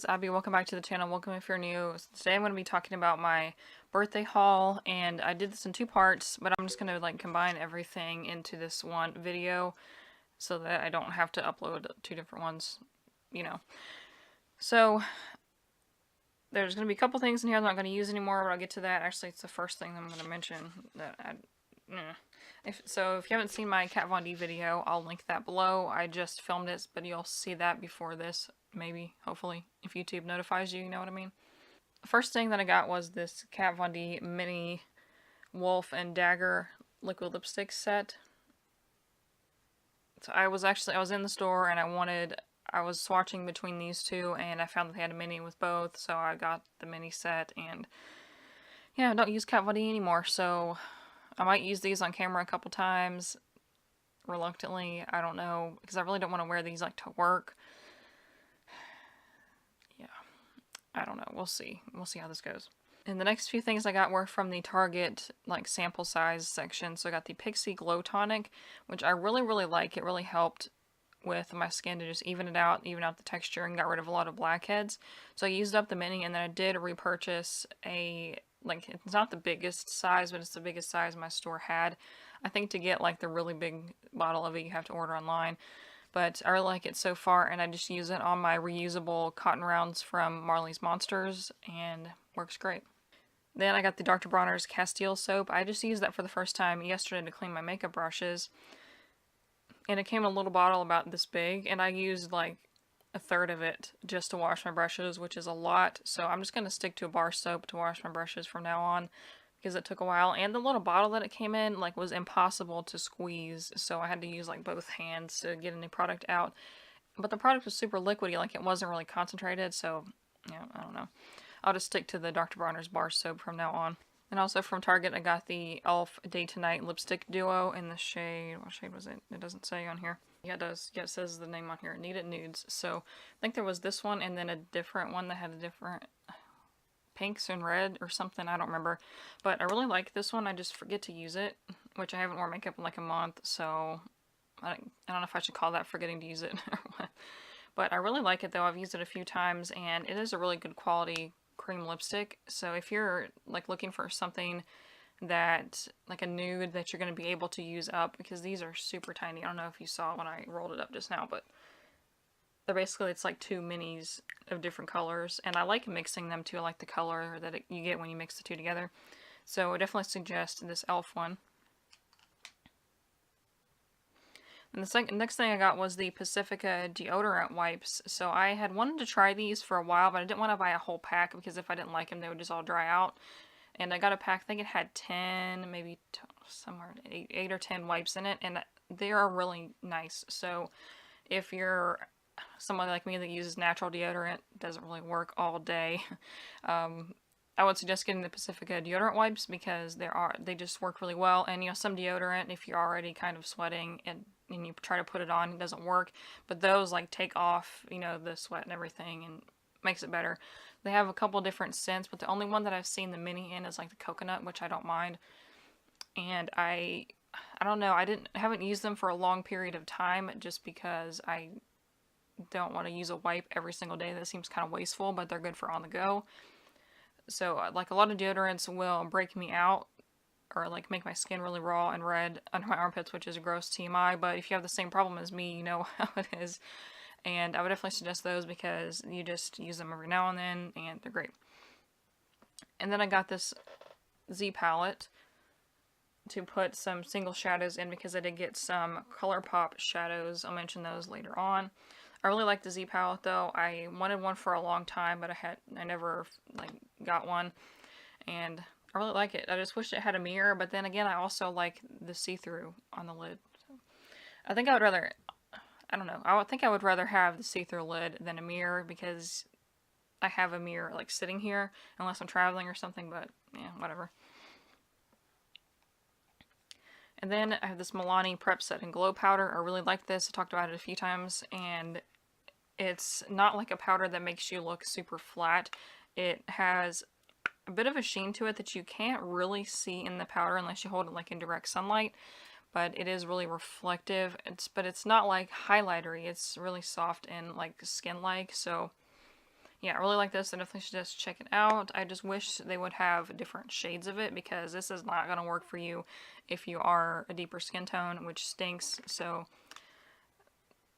Abby, welcome back to the channel. Welcome if you're new. Today I'm going to be talking about my birthday haul, and I did this in two parts, but I'm just going to combine everything into this one video so that I don't have to upload two different ones, you know. So there's going to be a couple things in here I'm not going to use anymore, but I'll get to that. Actually, it's the first thing I'm going to mention that if you haven't seen my Kat Von D video, I'll link that below. I just filmed it, but you'll see that before this, maybe, hopefully, if YouTube notifies you, you know what I mean? The first thing that I got was this Kat Von D mini wolf and dagger liquid lipstick set. So I was in the store and I was swatching between these two, and I found that they had a mini with both, so I got the mini set. And yeah, I don't use Kat Von D anymore, so I might use these on camera a couple times, reluctantly, I don't know, because I really don't want to wear these to work. Yeah, I don't know, we'll see how this goes. And the next few things I got were from the Target sample size section. So I got the Pixie Glow Tonic, which I really like. It really helped with my skin to just even out the texture and got rid of a lot of blackheads. So I used up the mini, and then I did repurchase a, it's not the biggest size, but it's the biggest size my store had. I think to get the really big bottle of it, you have to order online. But I really like it so far, and I just use it on my reusable cotton rounds from Marley's Monsters, and works great. Then I got the Dr. Bronner's Castile soap. I just used that for the first time yesterday to clean my makeup brushes. And it came in a little bottle about this big, and I used a third of it just to wash my brushes, which is a lot. So I'm just going to stick to a bar soap to wash my brushes from now on, because it took a while. And the little bottle that it came in was impossible to squeeze, so I had to use both hands to get any product out. But the product was super liquidy, it wasn't really concentrated, so yeah, I don't know. I'll just stick to the Dr. Bronner's bar soap from now on. And also from Target, I got the e.l.f. Day to Night Lipstick Duo in the shade, what shade was it? It doesn't say on here. Yeah, it does. Yeah, it says the name on here, Need It Nudes. So I think there was this one and then a different one that had a different pinks and red or something, I don't remember. But I really like this one. I just forget to use it, which I haven't worn makeup in a month, so I don't know if I should call that forgetting to use it or what. But I really like it though. I've used it a few times, and it is a really good quality cream lipstick. So if you're looking for something that a nude that you're going to be able to use up, because these are super tiny. I don't know if you saw when I rolled it up just now, but they're basically, it's two minis of different colors, and I like mixing them too. I like the color that you get when you mix the two together. So I definitely suggest this e.l.f. one. And the next thing I got was the Pacifica deodorant wipes. So I had wanted to try these for a while, but I didn't want to buy a whole pack because if I didn't like them, they would just all dry out. And I got a pack, I think it had 10, maybe somewhere 8 or 10 wipes in it, and they are really nice. So if you're someone like me that uses natural deodorant, doesn't really work all day, I would suggest getting the Pacifica deodorant wipes because they just work really well. And some deodorant, if you're already kind of sweating and you try to put it on, it doesn't work. But those take off, the sweat and everything and makes it better. They have a couple different scents, but the only one that I've seen the mini in is the coconut, which I don't mind. And I don't know, I haven't used them for a long period of time just because I don't want to use a wipe every single day. That seems kind of wasteful, but they're good for on the go. So a lot of deodorants will break me out or make my skin really raw and red under my armpits, which is a gross TMI, but if you have the same problem as me, you know how it is. And I would definitely suggest those because you just use them every now and then, and they're great. And then I got this Z palette to put some single shadows in because I did get some ColourPop shadows. I'll mention those later on. I really like the Z palette though. I wanted one for a long time, but I never got one, and I really like it. I just wish it had a mirror, but then again, I also like the see-through on the lid. So I think I would rather, I don't know, I think I would rather have the see-through lid than a mirror because I have a mirror sitting here unless I'm traveling or something, but yeah, whatever. And then I have this Milani Prep Set and Glow Powder. I really like this. I talked about it a few times, and it's not like a powder that makes you look super flat. It has a bit of a sheen to it that you can't really see in the powder unless you hold it in direct sunlight, but it is really reflective. But it's not highlightery. It's really soft and skin-like, so yeah, I really like this. I definitely should just check it out. I just wish they would have different shades of it, because this is not going to work for you if you are a deeper skin tone, which stinks. So,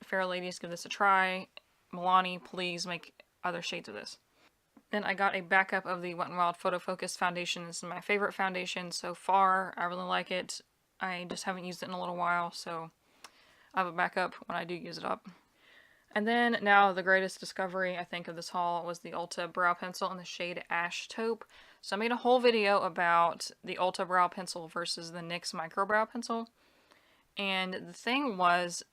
fair ladies, give this a try. Milani, please make other shades of this. Then I got a backup of the Wet n Wild Photo Focus foundation. This is my favorite foundation so far. I really like it. I just haven't used it in a little while, so I have a backup when I do use it up. And then now the greatest discovery I think of this haul was the Ulta Brow Pencil in the shade Ash Taupe. So I made a whole video about the Ulta Brow Pencil versus the NYX Micro Brow Pencil. And the thing was,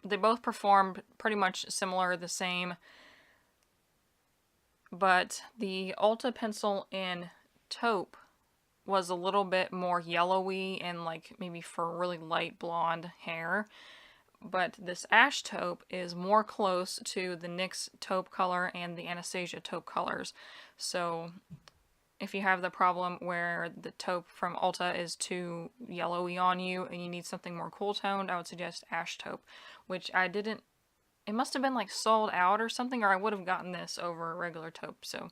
they both performed pretty much similar, the same. But the Ulta pencil in taupe was a little bit more yellowy and like maybe for really light blonde hair. But this ash taupe is more close to the NYX taupe color and the Anastasia taupe colors. So if you have the problem where the taupe from Ulta is too yellowy on you and you need something more cool toned, I would suggest ash taupe, which I didn't. It must have been like sold out or something, or I would have gotten this over regular taupe. So,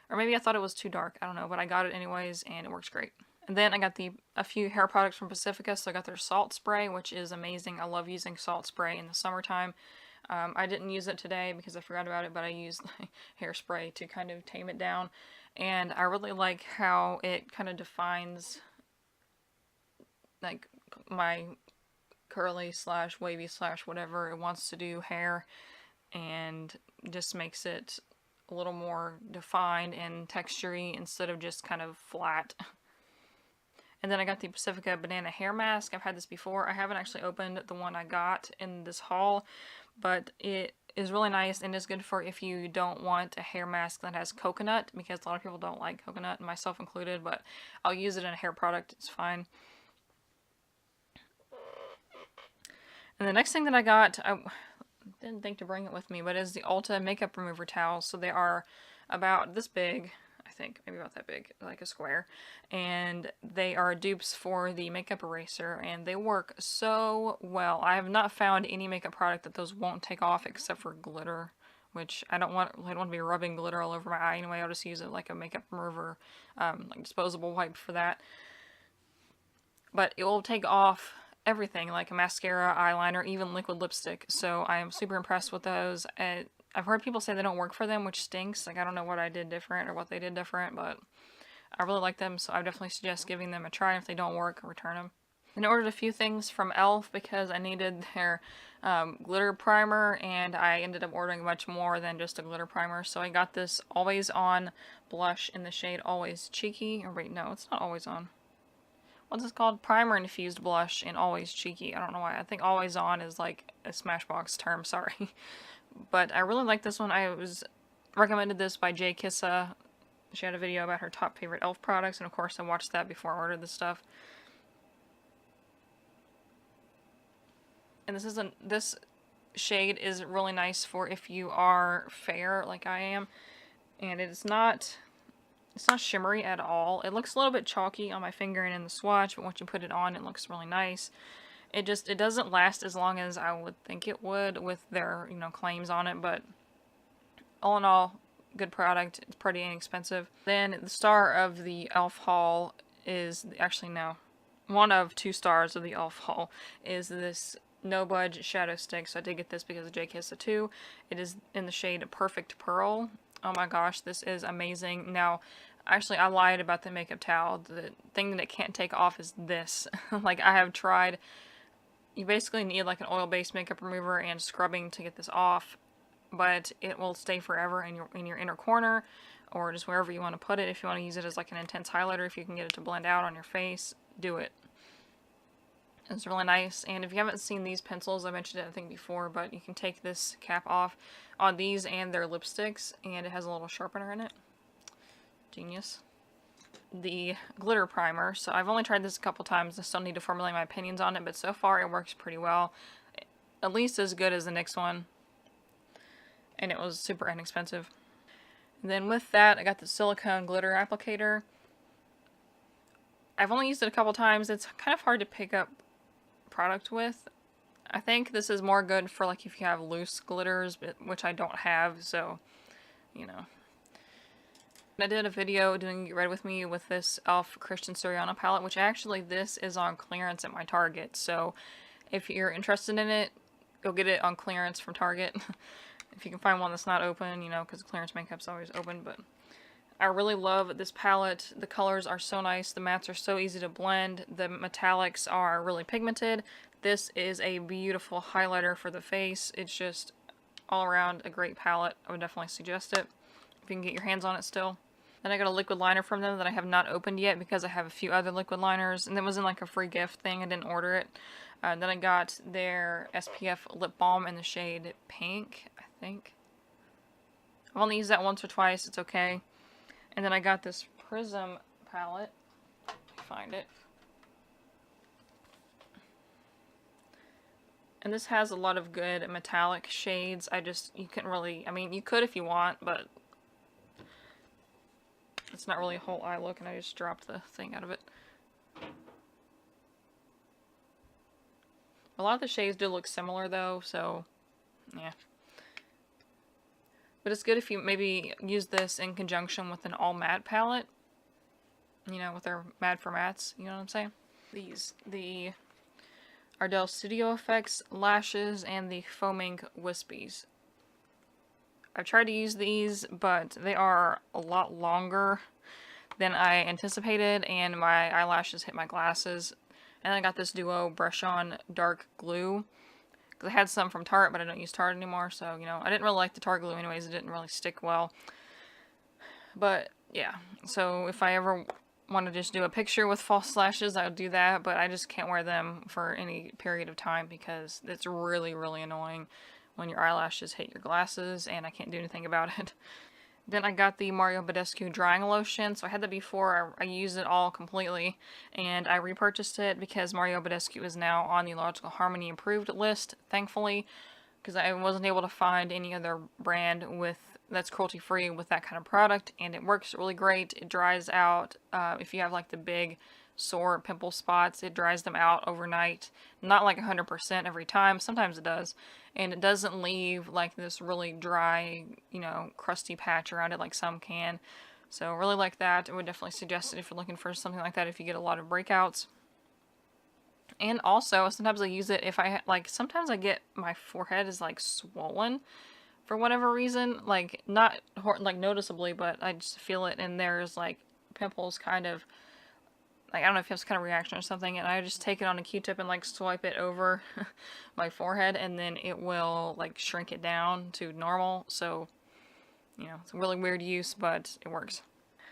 or maybe I thought it was too dark. I don't know, but I got it anyways, and it works great. And then I got a few hair products from Pacifica. So I got their salt spray, which is amazing. I love using salt spray in the summertime. I didn't use it today because I forgot about it, but I used hairspray to kind of tame it down. And I really like how it kind of defines like my curly slash wavy slash whatever it wants to do hair, and just makes it a little more defined and textury instead of just kind of flat. And then I got the Pacifica Banana Hair Mask. I've had this before. I haven't actually opened the one I got in this haul, but it is really nice and is good for if you don't want a hair mask that has coconut, because a lot of people don't like coconut, myself included, but I'll use it in a hair product. It's fine. And the next thing that I got, I didn't think to bring it with me, but is the Ulta Makeup Remover Towels. So they are about this big, I think, maybe about that big, like a square. And they are dupes for the makeup eraser, and they work so well. I have not found any makeup product that those won't take off except for glitter, which I don't want to be rubbing glitter all over my eye anyway. I'll just use it like a makeup remover, like disposable wipe for that. But it will take off everything, like a mascara, eyeliner, even liquid lipstick. So I am super impressed with those. I've heard people say they don't work for them, which stinks. Like, I don't know what I did different or what they did different, but I really like them, so I definitely suggest giving them a try. If they don't work, return them. And I ordered a few things from e.l.f. because I needed their glitter primer, and I ended up ordering much more than just a glitter primer. So I got this Always On blush in the shade Always Cheeky. Or wait, no, it's not Always On. What's this called? Primer Infused Blush in Always Cheeky. I don't know why. I think Always On is like a Smashbox term, sorry. But I really like this one. I was recommended this by Jay Kissa. She had a video about her top favorite e.l.f. products, and of course I watched that before I ordered this stuff. And this shade is really nice for if you are fair like I am. And it's not shimmery at all. It looks a little bit chalky on my finger and in the swatch, but once you put it on, it looks really nice. It doesn't last as long as I would think it would with their, claims on it, but all in all, good product. It's pretty inexpensive. Then the star of the e.l.f. haul is, actually no, one of 2 stars of the e.l.f. haul is this No Budge Shadow Stick. So I did get this because of J Kissa too. It is in the shade Perfect Pearl. Oh my gosh, this is amazing. Now, actually, I lied about the makeup towel. The thing that it can't take off is this. Like, I have tried. You basically need like an oil-based makeup remover and scrubbing to get this off, but it will stay forever in your inner corner, or just wherever you want to put it. If you want to use it as like an intense highlighter, if you can get it to blend out on your face, do it. It's really nice. And if you haven't seen these pencils, I mentioned it I think before, but you can take this cap off on these and their lipsticks, and it has a little sharpener in it. Genius. The glitter primer. So I've only tried this a couple times. I still need to formulate my opinions on it, but so far it works pretty well. At least as good as the NYX one. And it was super inexpensive. And then with that, I got the silicone glitter applicator. I've only used it a couple times. It's kind of hard to pick up product with. I think this is more good for like if you have loose glitters, which I don't have, so you know. I did a video doing Get Ready With Me with this e.l.f. Christian Siriano palette, which actually this is on clearance at my Target. So if you're interested in it, go get it on clearance from Target. If you can find one that's not open, you know, because clearance makeup's always open. But I really love this palette. The colors are so nice. The mattes are so easy to blend. The metallics are really pigmented. This is a beautiful highlighter for the face. It's just all around a great palette. I would definitely suggest it if you can get your hands on it still. Then I got a liquid liner from them that I have not opened yet because I have a few other liquid liners, and it was in like a free gift thing. I didn't order it. Then I got their SPF lip balm in the shade Pink, I think. I've only used that once or twice. It's okay. And then I got this Prism palette. Find it. And this has a lot of good metallic shades. You couldn't really, I mean, you could if you want, but it's not really a whole eye look, and I just dropped the thing out of it. A lot of the shades do look similar though, so yeah. But it's good if you maybe use this in conjunction with an all matte palette. You know, with their Mad for Mattes, you know what I'm saying? The Ardell Studio Effects lashes and the Foaming Wispies. I've tried to use these, but they are a lot longer than I anticipated, and my eyelashes hit my glasses. And I got this Duo Brush On Dark Glue, because I had some from Tarte, but I don't use Tarte anymore, so, you know, I didn't really like the Tarte glue anyways. It didn't really stick well. But, yeah, so if I ever want to just do a picture with false lashes, I would do that, but I just can't wear them for any period of time because it's really, really annoying when your eyelashes hit your glasses, and I can't do anything about it. Then I got the Mario Badescu drying lotion. So I had that before. I used it all completely, and I repurchased it because Mario Badescu is now on the Logical Harmony approved list, thankfully, because I wasn't able to find any other brand that's cruelty-free with that kind of product, and it works really great. It dries out if you have like the big sore pimple spots. It dries them out overnight. Not like 100% every time. Sometimes it does. And it doesn't leave like this really dry, you know, crusty patch around it like some can. So really like that. I would definitely suggest it if you're looking for something like that if you get a lot of breakouts. And also, sometimes I use it if sometimes I get my forehead is like swollen for whatever reason. Like, not like noticeably, but I just feel it, and there's like pimples kind of, like, I don't know if you have some kind of reaction or something, and I just take it on a Q-tip and like swipe it over my forehead, and then it will like shrink it down to normal. So, you know, it's a really weird use, but it works.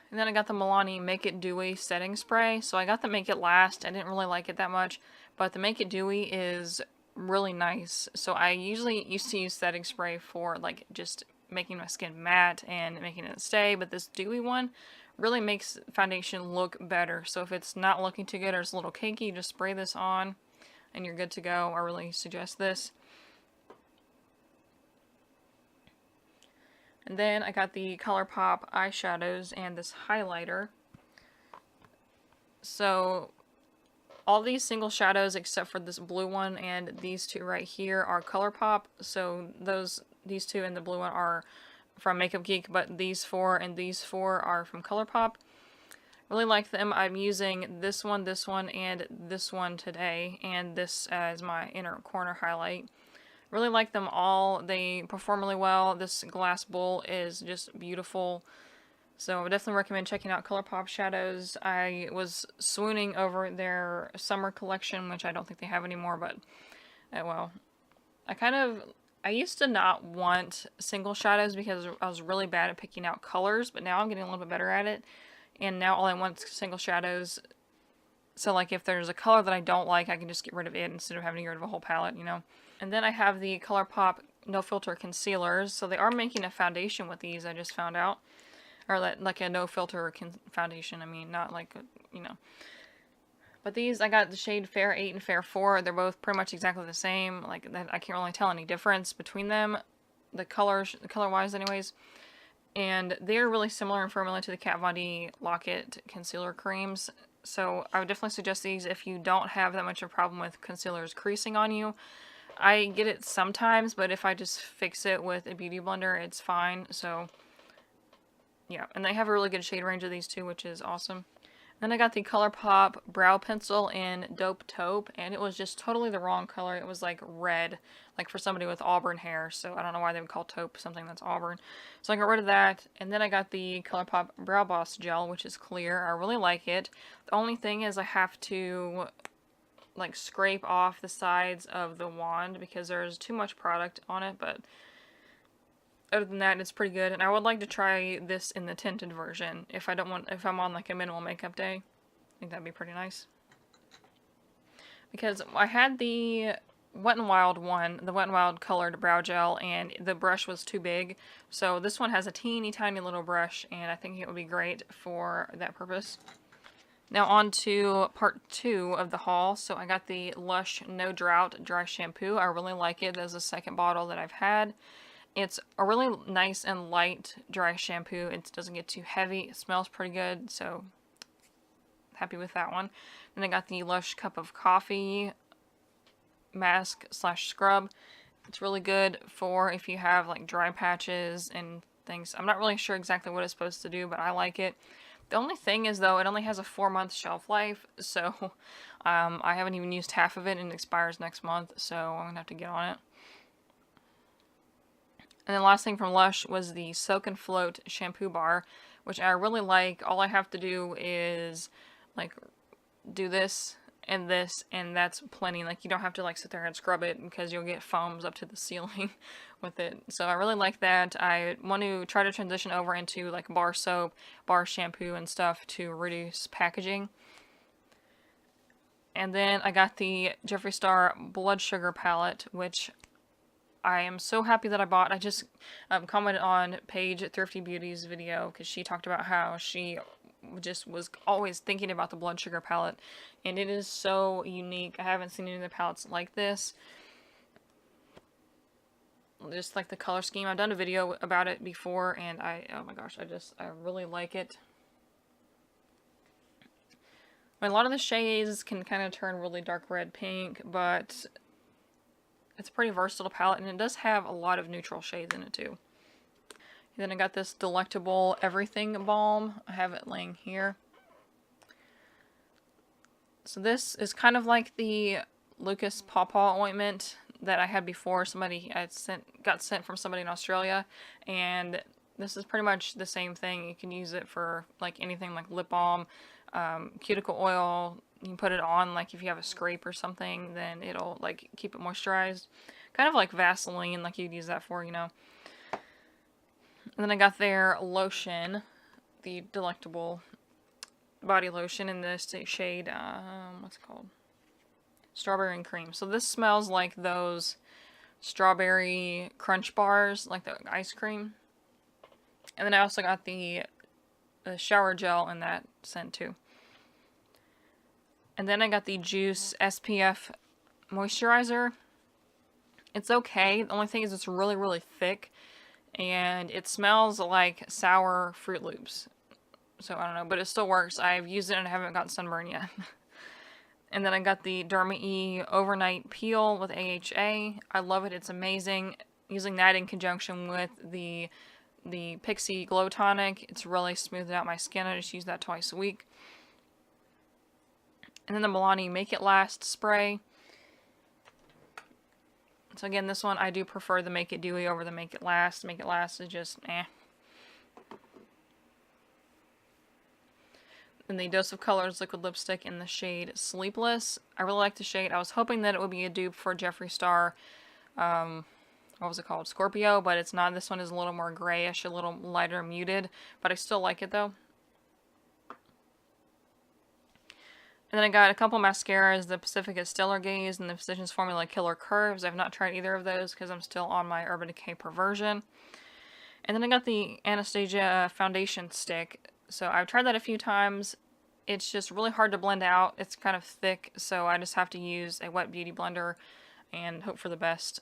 And then I got the Milani Make It Dewy setting spray. So I got the Make It Last. I didn't really like it that much, but the Make It Dewy is really nice. So I usually used to use setting spray for like just making my skin matte and making it stay, but this dewy one really makes foundation look better. So if it's not looking too good or it's a little cakey, just spray this on and you're good to go. I really suggest this. And then I got the ColourPop eyeshadows and this highlighter. So all these single shadows except for this blue one and these two right here are ColourPop. So these two and the blue one are from Makeup Geek, but these four and these four are from ColourPop. Really like them. I'm using this one, and this one today, and this as my inner corner highlight. Really like them all. They perform really well. This glass bowl is just beautiful. So I would definitely recommend checking out ColourPop shadows. I was swooning over their summer collection, which I don't think they have anymore, but well, I used to not want single shadows because I was really bad at picking out colors, but now I'm getting a little bit better at it. And now all I want is single shadows. So like if there's a color that I don't like, I can just get rid of it instead of having to get rid of a whole palette, you know. And then I have the ColourPop No Filter Concealers. So they are making a foundation with these, I just found out. Or like a no filter foundation, I mean, not like, you know. But these, I got the shade Fair 8 and Fair 4. They're both pretty much exactly the same. Like, I can't really tell any difference between them, color-wise anyways. And they're really similar in formula to the Kat Von D Lock-It concealer creams. So I would definitely suggest these if you don't have that much of a problem with concealers creasing on you. I get it sometimes, but if I just fix it with a beauty blender, it's fine. So Yeah, and they have a really good shade range of these two, which is awesome. Then I got the ColourPop brow pencil in Dope Taupe, and it was just totally the wrong color. It was like red, like for somebody with auburn hair, so I don't know why they would call taupe something that's auburn. So I got rid of that, and then I got the ColourPop Brow Boss Gel, which is clear. I really like it. The only thing is I have to like scrape off the sides of the wand because there's too much product on it, but other than that, it's pretty good, and I would like to try this in the tinted version if I'm on like a minimal makeup day. I think that'd be pretty nice. Because I had the Wet n Wild one, the Wet n Wild colored brow gel, and the brush was too big. So this one has a teeny tiny little brush, and I think it would be great for that purpose. Now on to part 2 of the haul. So I got the Lush No Drought Dry Shampoo. I really like it. There's a second bottle that I've had. It's a really nice and light dry shampoo. It doesn't get too heavy. It smells pretty good, so happy with that one. Then I got the Lush Cup of Coffee mask slash scrub. It's really good for if you have like dry patches and things. I'm not really sure exactly what it's supposed to do, but I like it. The only thing is, though, it only has a 4-month shelf life, so I haven't even used half of it, and it expires next month, so I'm going to have to get on it. And then last thing from Lush was the Soak and Float shampoo bar, which I really like. All I have to do is like do this, and that's plenty. Like you don't have to like sit there and scrub it because you'll get foams up to the ceiling with it. So I really like that. I want to try to transition over into like bar soap, bar shampoo and stuff to reduce packaging. And then I got the Jeffree Star Blood Sugar palette, which I am so happy that I bought. I just commented on Paige Thrifty Beauty's video because she talked about how she just was always thinking about the Blood Sugar palette, and it is so unique. I haven't seen any of the palettes like this. Just like the color scheme. I've done a video about it before, and oh my gosh, I really like it. I mean, a lot of the shades can kind of turn really dark red pink, but it's a pretty versatile palette, and it does have a lot of neutral shades in it too. And then I got this Delectable Everything Balm. I have it laying here. So this is kind of like the Lucas Pawpaw ointment that I had before. Got sent from somebody in Australia, and this is pretty much the same thing. You can use it for like anything like lip balm, cuticle oil. You can put it on like if you have a scrape or something, then it'll like keep it moisturized. Kind of like Vaseline, like you'd use that for, you know. And then I got their lotion, the Delectable body lotion in this shade, what's it called? Strawberry and Cream. So this smells like those strawberry crunch bars, like the ice cream. And then I also got the shower gel in that scent too. And then I got the Juice SPF moisturizer. It's okay. The only thing is it's really, really thick. And it smells like sour Fruit Loops. So I don't know, but it still works. I've used it and I haven't gotten sunburn yet. And then I got the Derma E Overnight Peel with AHA. I love it. It's amazing. Using that in conjunction with the Pixi Glow Tonic, it's really smoothed out my skin. I just use that twice a week. And then the Milani Make It Last spray. So again, this one I do prefer the Make It Dewy over the Make It Last. Make It Last is just eh. And the Dose of Colors liquid lipstick in the shade Sleepless. I really like the shade. I was hoping that it would be a dupe for Jeffree Star, what was it called? Scorpio, but it's not. This one is a little more grayish, a little lighter muted, but I still like it though. And then I got a couple mascaras, the Pacifica Stellar Gaze and the Physicians Formula Killer Curves. I've not tried either of those because I'm still on my Urban Decay Perversion. And then I got the Anastasia Foundation Stick. So I've tried that a few times. It's just really hard to blend out. It's kind of thick, so I just have to use a wet beauty blender and hope for the best.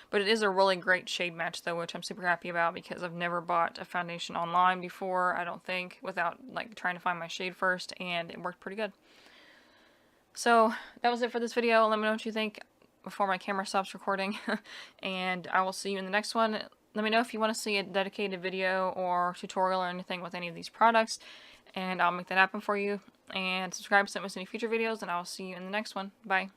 But it is a really great shade match though, which I'm super happy about because I've never bought a foundation online before, I don't think, without like trying to find my shade first, and it worked pretty good. So that was it for this video. Let me know what you think before my camera stops recording. And I will see you in the next one. Let me know if you want to see a dedicated video or tutorial or anything with any of these products, and I'll make that happen for you. And subscribe so you don't miss any future videos, and I'll see you in the next one. Bye.